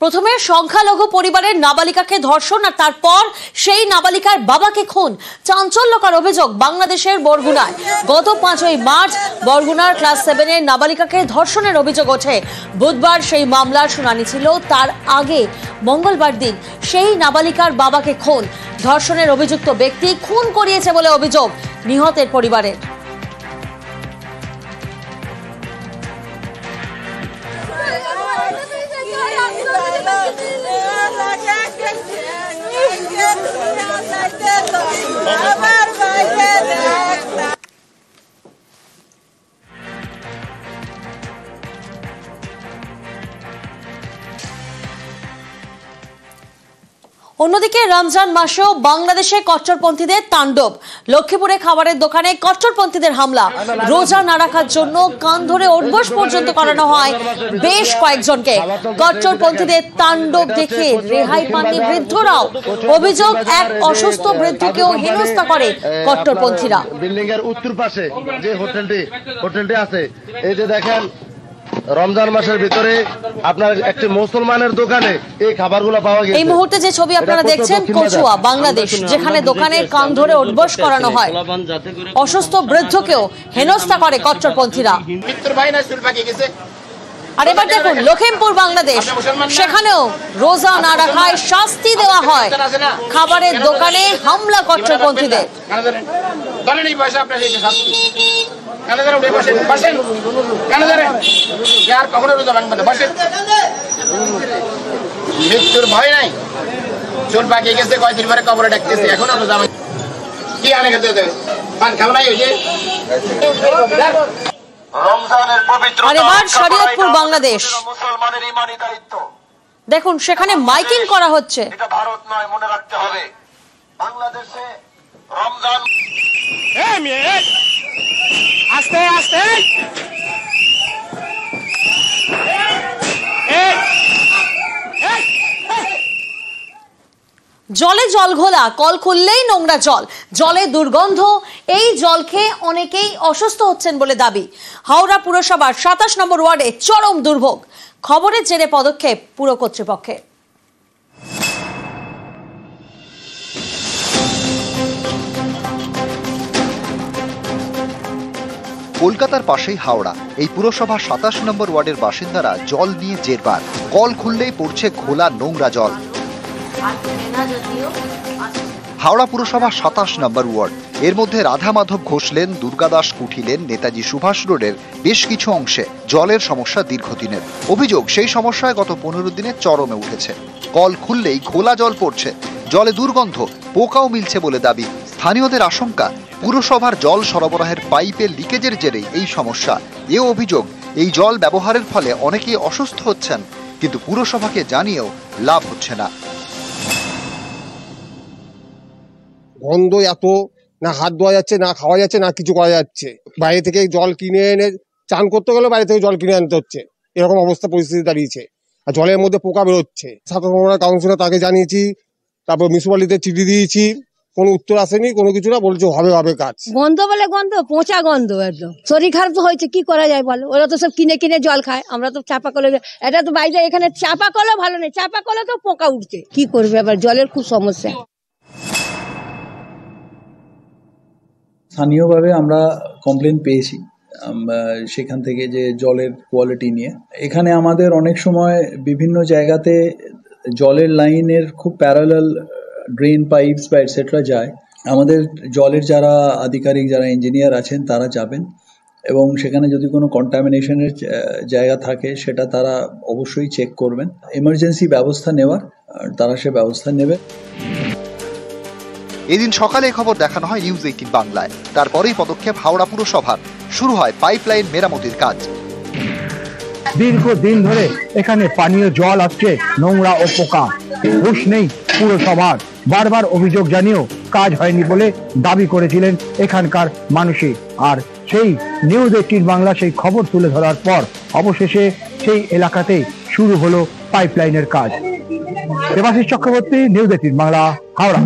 প্রথমে সংখ্যালঘু পরিবারের নাবালিকাকে ধর্ষণ আর তারপর সেই নাবালিকার বাবাকে খুন। চাঞ্চল্যকর অভিযোগ বাংলাদেশের বরগুনায়। গত 5ই মার্চ বরগুনার ক্লাস 7-এর নাবালিকাকে ধর্ষণের অভিযোগ ওঠে। বুধবার সেই মামলার শুনানি ছিল। তার আগে মঙ্গলবার দিন সেই নাবালিকার বাবাকে খুন। ধর্ষণের অভিযুক্ত ব্যক্তি খুন করিয়েছে বলে অভিযোগ নিহতের পরিবারের। অন্যদিকে রমজান মাসেও বাংলাদেশে কট্টরপন্থীদের তাণ্ডব। লক্ষ্মীপুরে খাবারের দোকানে কট্টরপন্থীদের হামলা। রোজা না রাখার জন্য কান ধরে ওঠবোস পর্যন্ত করানো হয় বেশ কয়েকজনকে। কট্টরপন্থীদের তাণ্ডব দেখে রেহাই পাননি বৃদ্ধরাও। অভিযোগ, এক অসুস্থ বৃদ্ধকেও হেনস্থা করে কট্টরপন্থীরা। বিল্ডিং এর উত্তর পাশে যে হোটেলটি আছে, এই যে দেখেন রমজান মাসের ভিতরে আপনার একটি মুসলমানের দোকানে এই খাবারগুলো পাওয়া গেছে। এই মুহূর্তে যে ছবি আপনারা দেখছেন কচুয়া, বাংলাদেশ, যেখানে দোকানে কান ধরে ওঠবোস করানো হয়। অসুস্থ বৃদ্ধকেও হেনস্থা করে কট্টরপন্থীরা। আর এবার দেখুন লখিমপুর, বাংলাদেশ, সেখানেও রোজা না রাখায় শাস্তি দেওয়া হয়। খাবারের দোকানে হামলা কট্টরপন্থীদের। মৃত্যুর ভয় নাই, চুল পাকিয়ে গেছে, কয়েকদিন পরে কবরে ডাকতেছে, এখনো রোজা কি আনে খেতে দেবে, পান খাও নাই। আর এবার শরীয়তপুর, বাংলাদেশ, দেখুন সেখানে মাইকিং করা হচ্ছে। ভারত নয়, মনে রাখতে হবে বাংলাদেশে রমজান। আস্তে আস্তে জলে জল ঘোলা, কল খুললেই নোংরা জল, জলে দুর্গন্ধ। এই জল খেয়ে অনেকেই অসুস্থ হচ্ছেন বলে দাবি। হাওড়া পুরসভার 27 নম্বর ওয়ার্ডে চরম দুর্ভোগ। খবরের জেরে পদক্ষেপ পুর কর্তৃপক্ষের। কলকাতার পাশেই হাওড়া। এই পুরসভা 27 নম্বর ওয়ার্ডের বাসিন্দারা জল নিয়ে জেরবার। কল খুললেই পড়ছে ঘোলা নোংরা জল। হাওড়া পুরসভা 27 নম্বর ওয়ার্ড, এর মধ্যে রাধা মাধব ঘোষ লেন, দুর্গাদাস কুঠি লেন, নেতাজি সুভাষ রোডের বেশ কিছু অংশে জলের সমস্যা দীর্ঘদিনের। অভিযোগ, সেই সমস্যায় গত 15 দিনে চরমে উঠেছে। কল খুললেই ঘোলা জল পড়ছে, জলে দুর্গন্ধ, পোকাও মিলছে বলে দাবি। স্থানীয়দের আশঙ্কা, পুরসভার জল সরবরাহের পাইপের লিকেজের জেরেই এই সমস্যা। এও অভিযোগ, এই জল ব্যবহারের ফলে অনেকেই অসুস্থ হচ্ছেন, কিন্তু পুরসভাকে জানিয়েও লাভ হচ্ছে না। গন্ধ এত, না হাত ধোয়া যাচ্ছে, না খাওয়া যাচ্ছে, না কিছু করা যাচ্ছে। বাইরে থেকে জল কিনে এনে চান করতে গেলে বাইরে থেকে জল কিনে আনতে হচ্ছে। এরকম অবস্থা পরিস্থিতি দাঁড়িয়েছে। আর জলের মধ্যে পোকা বেরোচ্ছে। 27 নম্বর কাউন্সিলর, তাকে জানিয়েছি, তারপর মিউনিসিপ্যালিটিতে চিঠি দিয়েছি, কোনো উত্তর আসেনি, কোনো কিছু না, বলছে হবে কাজ। গন্ধ বলে গন্ধ, পচা গন্ধ একদম। শরীর খারাপ তো হয়েছে, কি করা যায় বলো? ওরা তো সব কিনে জল খায়, আমরা তো চাপা কলে। এটা তো বাইরে, এখানে চাপা কলও ভালো নেই, চাপা কলে তো পোকা উঠছে। কি করবে আবার, জলের খুব সমস্যা। স্থানীয়ভাবে আমরা কমপ্লেন পেয়েছি সেখান থেকে, যে জলের কোয়ালিটি নিয়ে। এখানে আমাদের অনেক সময় বিভিন্ন জায়গাতে জলের লাইনের খুব প্যারালাল ড্রেন পাইপস বা এটসেট্রা যায়। আমাদের জলের যারা আধিকারিক, যারা ইঞ্জিনিয়ার আছেন, তারা যাবেন এবং সেখানে যদি কোনো কন্টামিনেশনের জায়গা থাকে সেটা তারা অবশ্যই চেক করবেন। এমার্জেন্সি ব্যবস্থা নেওয়ার তারা সে ব্যবস্থা নেবে। এদিন সকালে খবর দেখানো হয় নিউজ 18 বাংলায়। তারপরেই পদক্ষেপ হাওড়া পুরসভার। শুরু হয় পাইপলাইন মেরামতির কাজ। দীর্ঘদিন ধরে এখানে পানীয় জল আসছে নোংরা ও পোকা। হুঁশ নেই পুরসভার। বারবার অভিযোগ জানিয়েও কাজ হয়নি বলে দাবি করেছিলেন এখানকার মানুষই। আর সেই নিউজ 18 বাংলা সেই খবর তুলে ধরার পর অবশেষে সেই এলাকাতেই শুরু হলো পাইপলাইনের কাজ। দেবাশিস চক্রবর্তী, নিউজ 18 বাংলা, হাওড়া।